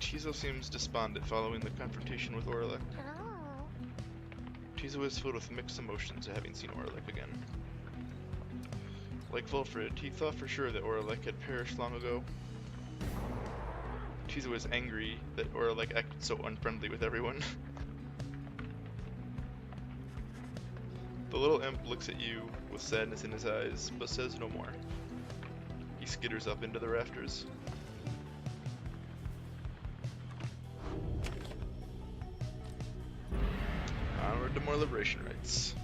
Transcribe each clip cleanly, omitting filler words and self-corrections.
Tizo seems despondent following the confrontation with Oralek. Tizo is filled with mixed emotions at having seen Oralek again. Like Volfred, he thought for sure that Oralek had perished long ago. Tizo was angry that Oralek acted so unfriendly with everyone. The little imp looks at you with sadness in his eyes, but says no more. He skitters up into the rafters. Onward to more liberation rites.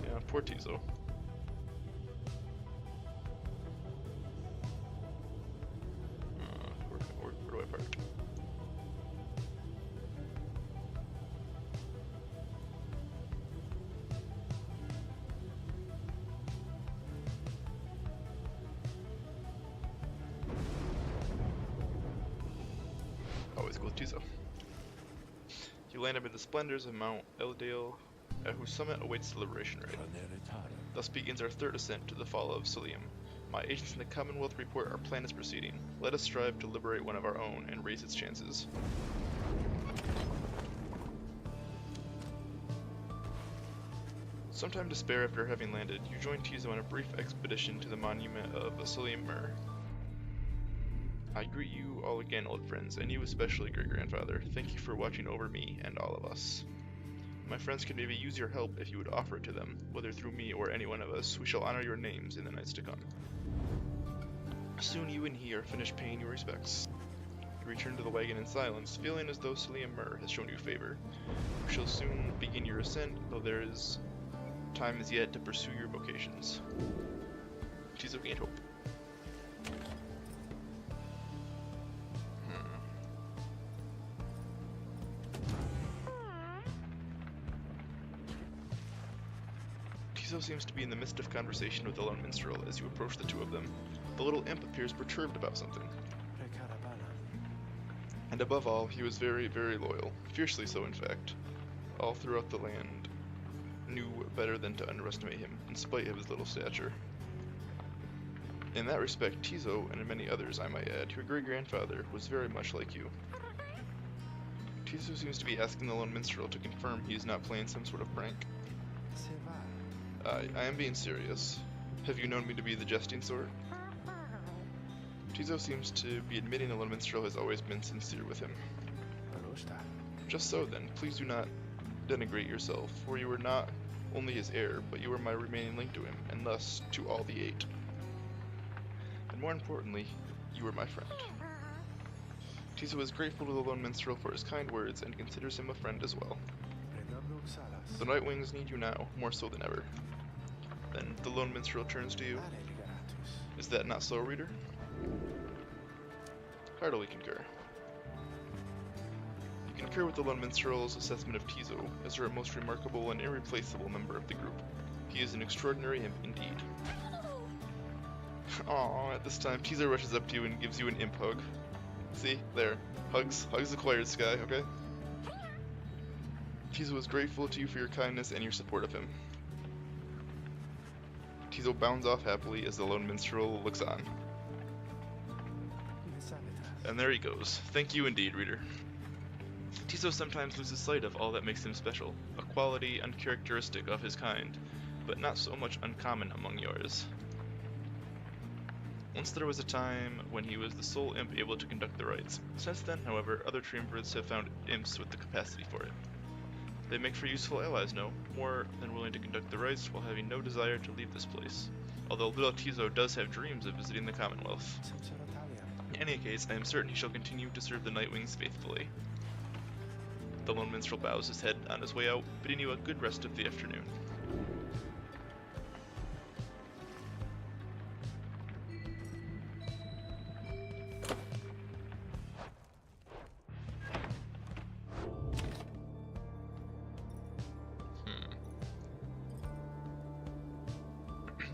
Yeah, poor Tizo. Where do I park? Always go with Tizo. You land amid the splendors of Mount Eldale, at whose summit awaits the liberation rite. Thus begins our third ascent to the fall of Salim. My agents in the Commonwealth report our plan is proceeding. Let us strive to liberate one of our own and raise its chances. Sometime to spare after having landed, you join Tizo on a brief expedition to the monument of Salim Mir. I greet you all again, old friends, and you especially, great-grandfather. Thank you for watching over me and all of us. My friends can maybe use your help if you would offer it to them, whether through me or any one of us. We shall honor your names in the nights to come. Soon you and he are finished paying your respects. You return to the wagon in silence, feeling as though Salim Mir has shown you favor. You shall soon begin your ascent, though there is time as yet to pursue your vocations. Tizo gained hope. Tizo seems to be in the midst of conversation with the lone minstrel as you approach the two of them. The little imp appears perturbed about something. And above all, he was very, very loyal. Fiercely so, in fact. All throughout the land knew better than to underestimate him, in spite of his little stature. In that respect, Tizo, and many others I might add, your great-grandfather was very much like you. Tizo seems to be asking the lone minstrel to confirm he is not playing some sort of prank. I am being serious. Have you known me to be the jesting sort? Tizo seems to be admitting the lone minstrel has always been sincere with him. Just so then, please do not denigrate yourself, for you are not only his heir, but you are my remaining link to him, and thus to all the eight. And more importantly, you are my friend. Tizo is grateful to the lone minstrel for his kind words and considers him a friend as well. The Nightwings need you now, more so than ever. Then the lone minstrel turns to you. Is that not so, reader? Heartily concur. You concur with the lone minstrel's assessment of Tizo as your most remarkable and irreplaceable member of the group. He is an extraordinary imp indeed. Aww, at this time, Tizo rushes up to you and gives you an imp hug. See? There. Hugs acquired, Sky, okay? Tizo is grateful to you for your kindness and your support of him. Tizo bounds off happily as the lone minstrel looks on. And there he goes. Thank you indeed, reader. Tizo sometimes loses sight of all that makes him special, a quality uncharacteristic of his kind, but not so much uncommon among yours. Once there was a time when he was the sole imp able to conduct the rites. Since then, however, other triumvirates have found imps with the capacity for it. They make for useful allies, no, more than willing to conduct the rites while having no desire to leave this place, although little Tizo does have dreams of visiting the Commonwealth. In any case, I am certain he shall continue to serve the Nightwings faithfully. The lone minstrel bows his head on his way out, bidding you a good rest of the afternoon.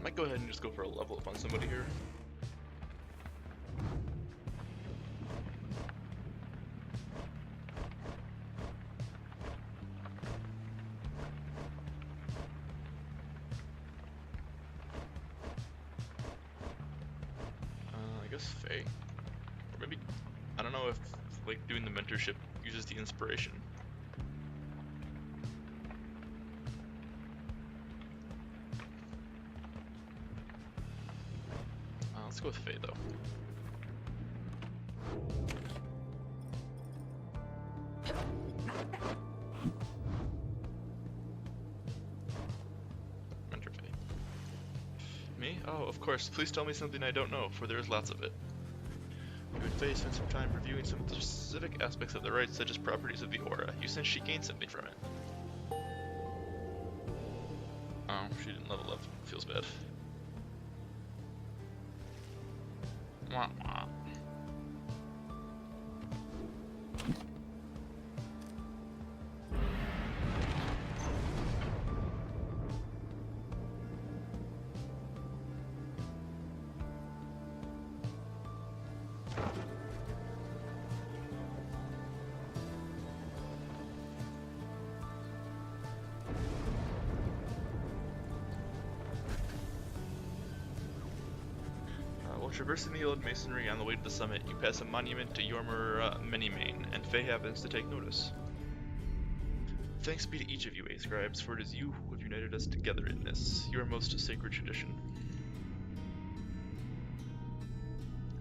Might go ahead and just go for a level up on somebody here. guess Faye. Or maybe, I don't know if like doing the mentorship uses the inspiration. Let's go with Faye though. Mentor Faye. Me? Oh, of course. Please tell me something I don't know, for there is lots of it. You and Faye spent some time reviewing some of the specific aspects of the rites, such as properties of the aura. You sense she gained something from it. Oh, she didn't level up. Feels bad. Wah, wah. While traversing the old masonry on the way to the summit, you pass a monument to Yormer Manymane, and Faye happens to take notice. Thanks be to each of you, scribes, for it is you who have united us together in this, your most sacred tradition.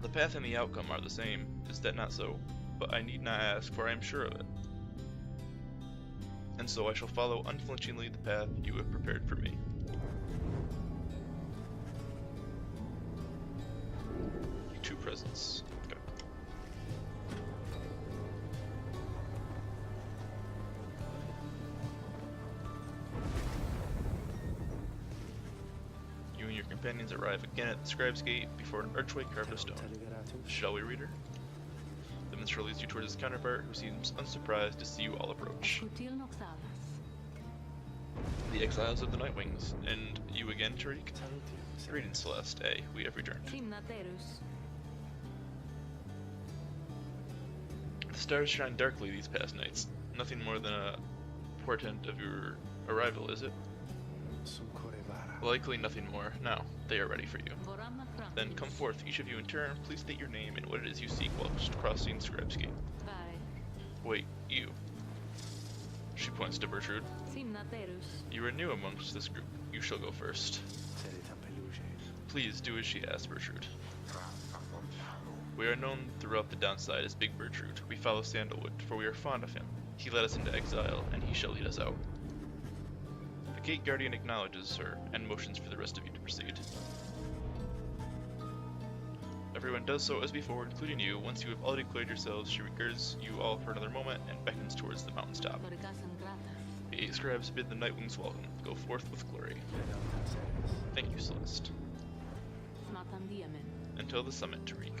The path and the outcome are the same, is that not so? But I need not ask, for I am sure of it. And so I shall follow unflinchingly the path you have prepared for me. Two presents. Okay. You and your companions arrive again at the Scribe's Gate before an archway carved of stone. Shall we, reader? The minstrel leads you towards his counterpart, who seems unsurprised to see you all approach. The exiles of the Nightwings, and you again, Tariq? Greetings, Celeste. We have returned. The stars shine darkly these past nights. Nothing more than a portent of your arrival, is it? Likely nothing more. Now, they are ready for you. Then come forth, each of you in turn. Please state your name and what it is you seek while crossing Scribe's Gate. Wait, you. She points to Bertrude. You are new amongst this group. You shall go first. Please do as she asks, Bertrude. We are known throughout the downside as Big Bertrude. We follow Sandalwood, for we are fond of him. He led us into exile, and he shall lead us out. The Gate Guardian acknowledges her, and motions for the rest of you to proceed. Everyone does so as before, including you. Once you have all declared yourselves, she regards you all for another moment, and beckons towards the mountain's top. The 8 scribes bid the Nightwings welcome. Go forth with glory. Thank you, Celeste. Until the summit, Tariq.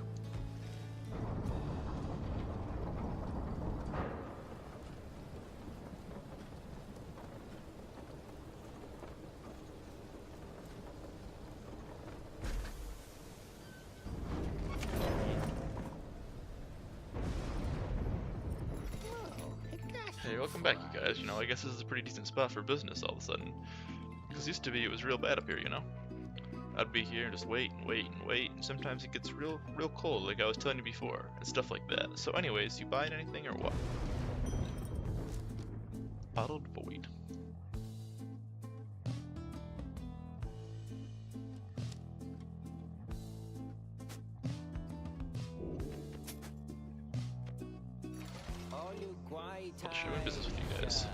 Hey, welcome back, you guys. You know, I guess this is a pretty decent spot for business all of a sudden. Because used to be it was real bad up here, you know? I'd be here and just wait and wait and wait, and sometimes it gets real cold, like I was telling you before, and stuff like that. So anyways, you buying anything or what? Bottled Void. I'll show in business with you guys.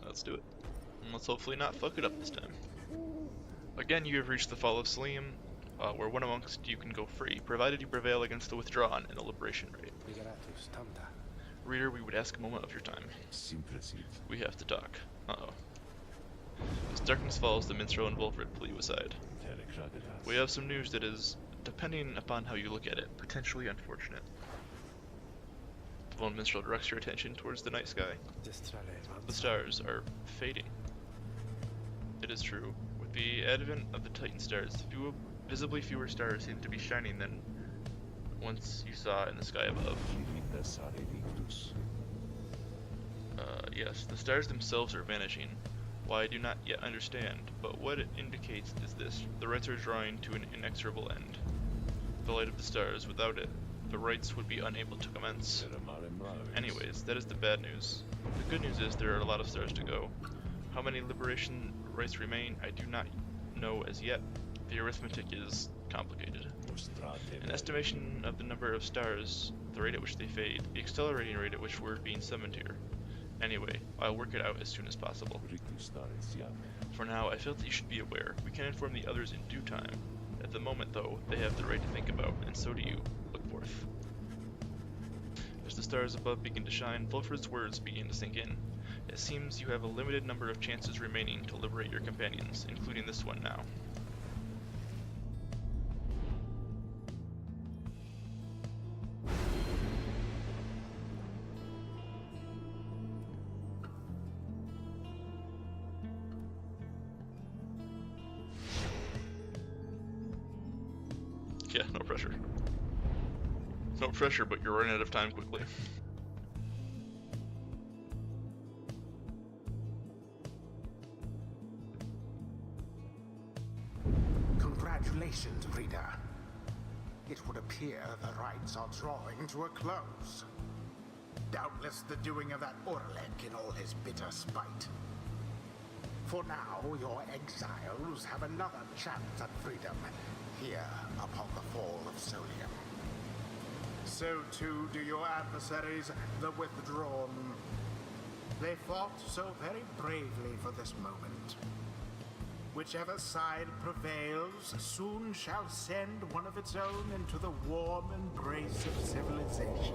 Let's do it. And let's hopefully not fuck it up this time. Again, you have reached the Fall of Salim, where one amongst you can go free, provided you prevail against the Withdrawn in the Liberation Raid. Reader, we would ask a moment of your time. We have to talk. Uh-oh. As darkness falls, the minstrel and Volfred pull you aside. We have some news that is, depending upon how you look at it, potentially unfortunate. The lone minstrel directs your attention towards the night sky. The stars are fading. It is true. With the advent of the Titan stars, visibly fewer stars seem to be shining than once you saw in the sky above. Yes, the stars themselves are vanishing. Why, I do not yet understand, but what it indicates is this. The rites are drawing to an inexorable end. The light of the stars, without it, the rites would be unable to commence. Anyways, that is the bad news. The good news is there are a lot of stars to go. How many liberation rites remain, I do not know as yet. The arithmetic is complicated. An estimation of the number of stars, the rate at which they fade, the accelerating rate at which we're being summoned here. Anyway, I'll work it out as soon as possible. For now, I felt that you should be aware. We can inform the others in due time. At the moment, though, they have the right to think about, and so do you. Look forth. As the stars above begin to shine, Volfred's words begin to sink in. It seems you have a limited number of chances remaining to liberate your companions, including this one now. Yeah, no pressure. No pressure, but you're running out of time quickly. Congratulations, reader. It would appear the rites are drawing to a close. Doubtless the doing of that Orlek in all his bitter spite. For now, your exiles have another chance at freedom here upon the fall of Solium. So too do your adversaries, the Withdrawn. They fought so very bravely for this moment. Whichever side prevails soon shall send one of its own into the warm embrace of civilization.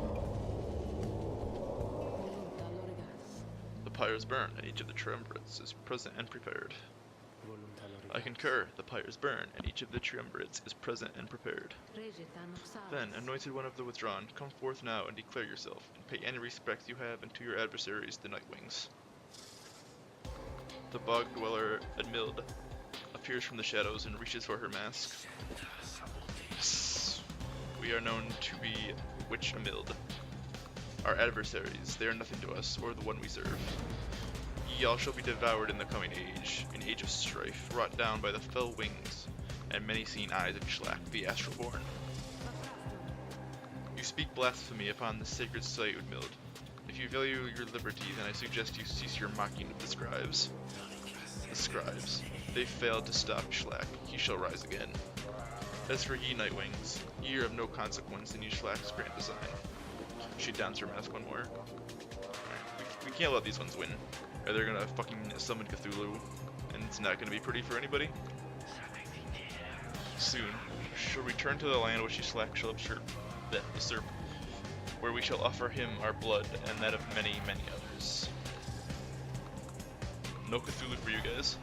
The pyres burn, and each of the triumvirates is present and prepared. I concur, the pyres burn, and each of the triumvirates is present and prepared. Then, anointed one of the withdrawn, come forth now and declare yourself, and pay any respect you have unto your adversaries, the Nightwings. The bog dweller, Admild, appears from the shadows and reaches for her mask. We are known to be Witch Admild. Our adversaries, they are nothing to us, or the one we serve. Ye all shall be devoured in the coming age, an age of strife, wrought down by the fell wings and many-seen eyes of Shlak, the Astral-born. You speak blasphemy upon the sacred site, Udmild. If you value your liberty, then I suggest you cease your mocking of the scribes. The scribes. They failed to stop Shlak. He shall rise again. As for ye Nightwings, ye are of no consequence in ye Shlak's grand design. She downs her mask one more. Right. We can't let these ones win. Or they're gonna fucking summon Cthulhu, and it's not gonna be pretty for anybody. Soon, she'll return to the land which Shlak shall usurp, where we shall offer him our blood and that of many, many others. No Cthulhu for you guys.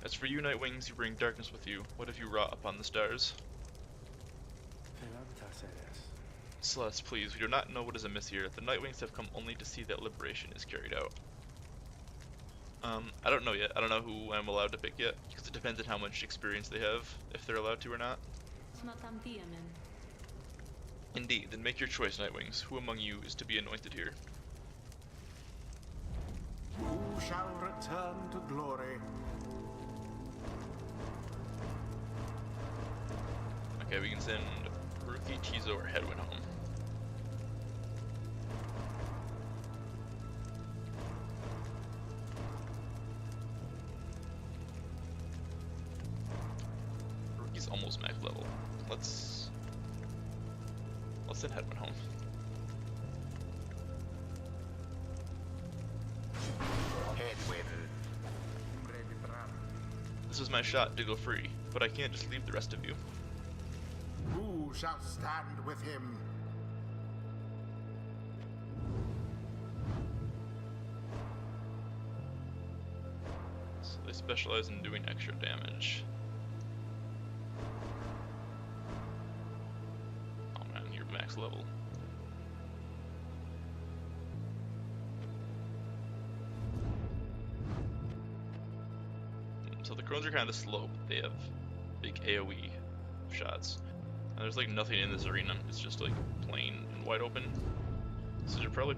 As for you, Nightwings, you bring darkness with you. What have you wrought upon the stars? Celeste, please, we do not know what is amiss here. The Nightwings have come only to see that liberation is carried out. I don't know yet. I don't know who I'm allowed to pick yet, because it depends on how much experience they have, if they're allowed to or not. Indeed, then make your choice, Nightwings. Who among you is to be anointed here? Who shall return to glory? Okay, we can send Ruthie, Tizo, or Hedwin home. Ruthie's almost max level. Let's send Hedwin home. This is my shot to go free, but I can't just leave the rest of you. Who shall stand with him? specialize in doing extra damage. Oh man, you're max level. So the crones are kind of slow, but they have big AoE shots. And there's like nothing in this arena, it's just like plain and wide open. So I should probably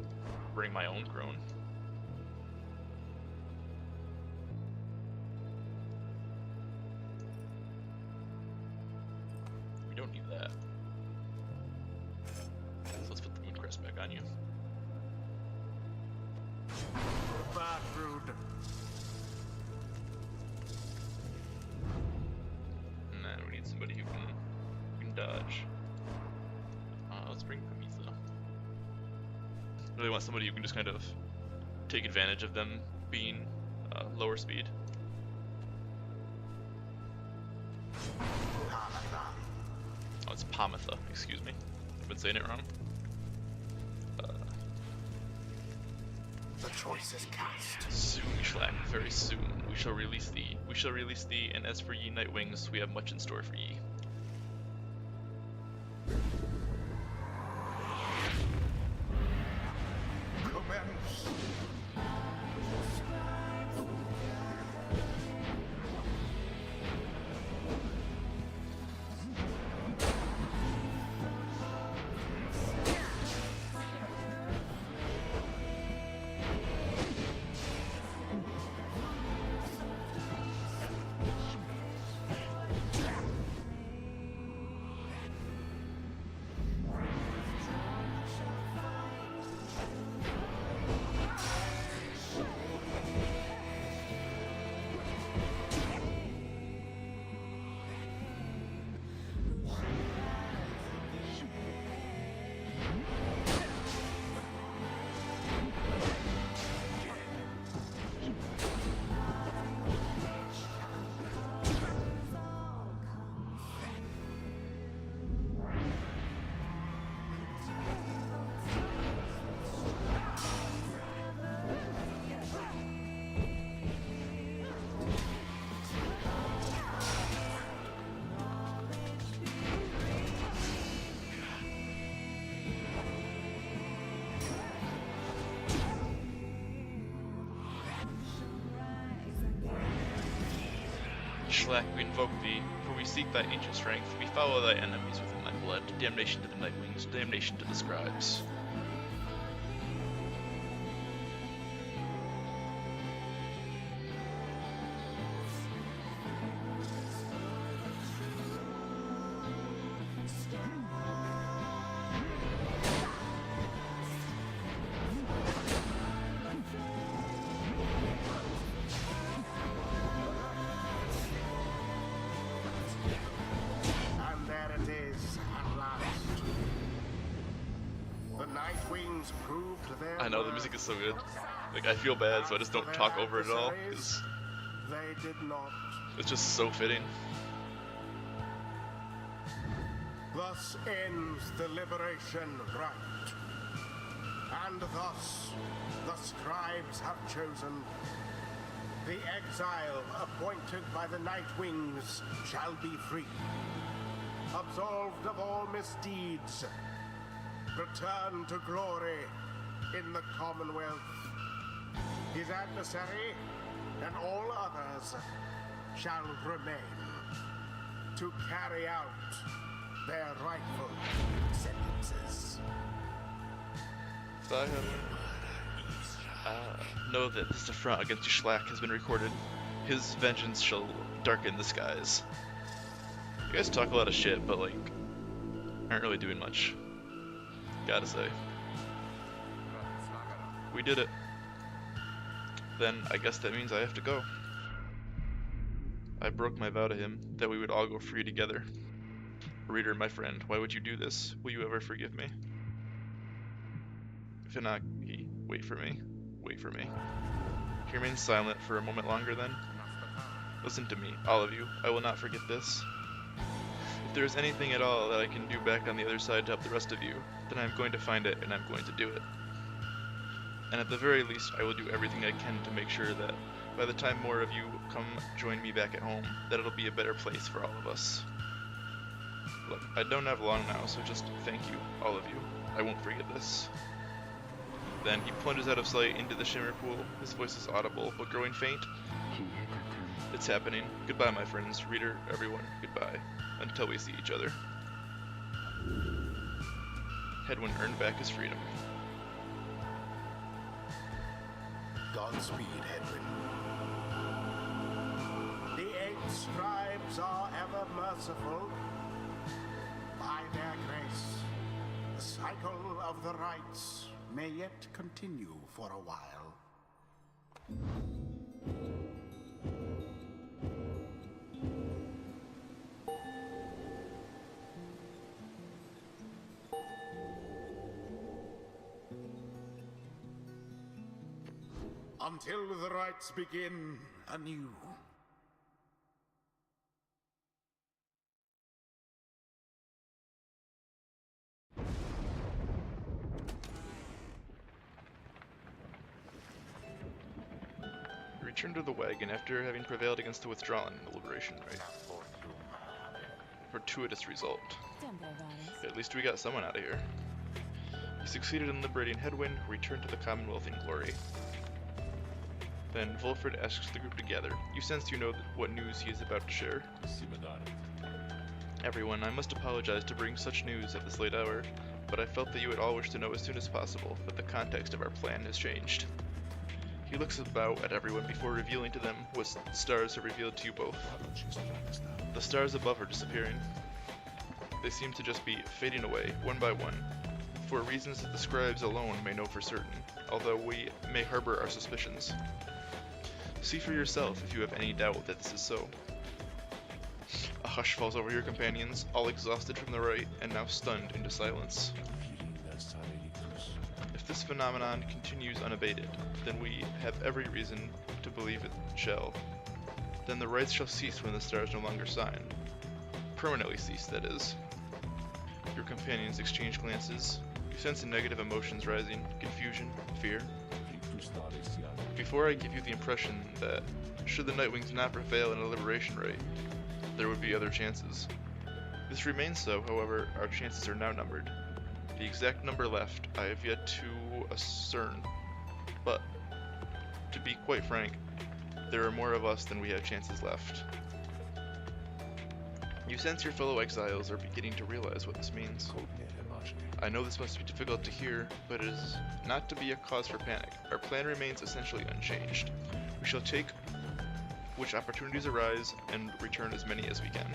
bring my own crone. We don't need that. So let's put the moon crest back on you. Bad rude. And then we need somebody who can dodge. Let's bring Pamitha. Really want somebody who can just kind of take advantage of them being lower speed. Oh, it's Pamitha, excuse me. I've been saying it wrong. The choice is cast. Soon, Schlack, very soon. We shall release thee. We shall release thee, and as for ye night wings, we have much in store for ye. Commence. Schlack, we invoke thee, for we seek thy ancient strength. We follow thy enemies within thy blood. Damnation to the night wings, damnation to the scribes. And there it is, at last. The Night Wings proved their I know, the music is so good. Like, I feel bad, so I just don't talk over it at all, because They did not. it's just so fitting. Thus ends the liberation rite. And thus the scribes have chosen. The exile appointed by the Night Wings shall be free. Absolved of all misdeeds. Return to glory in the Commonwealth. His adversary and all others shall remain to carry out their rightful sentences. Know that this affront against Schlack has been recorded. His vengeance shall darken the skies. You guys talk a lot of shit, but like, aren't really doing much. Gotta say. We did it. Then I guess that means I have to go. I broke my vow to him that we would all go free together. Reader, my friend, why would you do this? Will you ever forgive me? Finaki, wait for me. Wait for me. Can you remain silent for a moment longer then? Listen to me, all of you. I will not forget this. If there is anything at all that I can do back on the other side to help the rest of you, then I am going to find it and I'm going to do it. And at the very least, I will do everything I can to make sure that By the time more of you come join me back at home, that it'll be a better place for all of us. Look, I don't have long now, so just thank you, all of you. I won't forget this. Then he plunges out of sight into the shimmer pool. His voice is audible, but growing faint. It's happening. Goodbye, my friends, reader, everyone, goodbye. Until we see each other. Hedwyn earned back his freedom. Godspeed, Hedwyn. The 8 scribes are ever merciful. By their grace, the cycle of the rites may yet continue for a while. Until the rites begin anew. Return to the wagon after having prevailed against the withdrawal in the liberation rite. Fortuitous result. At least we got someone out of here. He succeeded in liberating Hedwyn, who returned to the Commonwealth in glory. Then Volfred asks the group to gather. You sense you know what news he is about to share. Everyone, I must apologize to bring such news at this late hour, but I felt that you would all wish to know as soon as possible that the context of our plan has changed. He looks about at everyone before revealing to them what stars have revealed to you both. The stars above are disappearing. They seem to just be fading away, one by one, for reasons that the scribes alone may know for certain, although we may harbor our suspicions. See for yourself if you have any doubt that this is so. A hush falls over your companions, all exhausted from the rite, and now stunned into silence. If this phenomenon continues unabated, then we have every reason to believe it shall. Then the rites shall cease when the stars no longer shine. Permanently cease, that is. Your companions exchange glances. You sense negative emotions rising, confusion, fear. Before I give you the impression that, should the Nightwings not prevail in a liberation rite, there would be other chances. This remains so, however, our chances are now numbered. The exact number left I have yet to discern, but, to be quite frank, there are more of us than we have chances left. You sense your fellow exiles are beginning to realize what this means. I know this must be difficult to hear, but it is not to be a cause for panic. Our plan remains essentially unchanged. We shall take which opportunities arise and return as many as we can.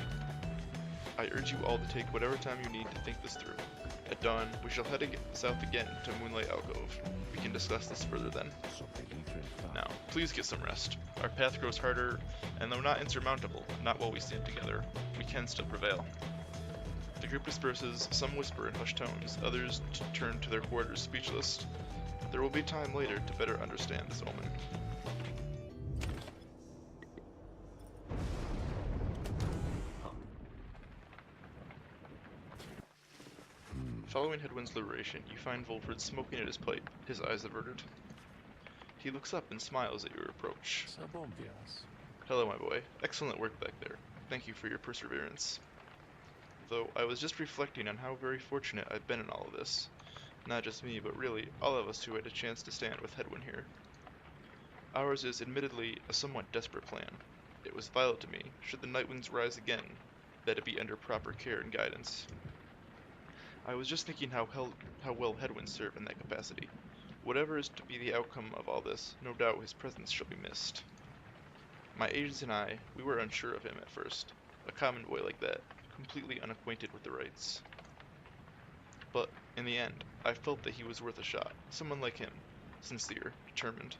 I urge you all to take whatever time you need to think this through. At dawn, we shall head south again to Moonlight Alcove. We can discuss this further then. Now, please get some rest. Our path grows harder, and though not insurmountable, not while we stand together, we can still prevail. The group disperses, some whisper in hushed tones, others turn to their quarters speechless. There will be time later to better understand this omen. Following Hedwyn's liberation, you find Volfred smoking at his pipe, his eyes averted. He looks up and smiles at your approach. Hello, my boy. Excellent work back there. Thank you for your perseverance. Though I was just reflecting on how very fortunate I've been in all of this. Not just me, but really all of us who had a chance to stand with Hedwyn here. Ours is admittedly a somewhat desperate plan. It was vital to me, should the Nightwings rise again, that it be under proper care and guidance. I was just thinking how well Hedwyn served in that capacity. Whatever is to be the outcome of all this, no doubt his presence shall be missed. My agents and I, we were unsure of him at first. A common boy like that, completely unacquainted with the rites. But, in the end, I felt that he was worth a shot. Someone like him, sincere, determined,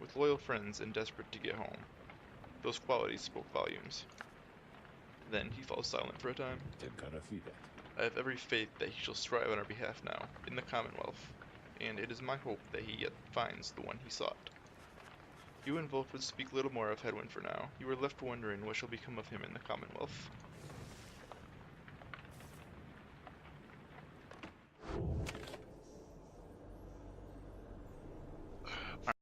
with loyal friends and desperate to get home. Those qualities spoke volumes. Then he falls silent for a time. I have every faith that he shall strive on our behalf now, in the Commonwealth, and it is my hope that he yet finds the one he sought. You and Volfred speak little more of Hedwyn for now. You are left wondering what shall become of him in the Commonwealth.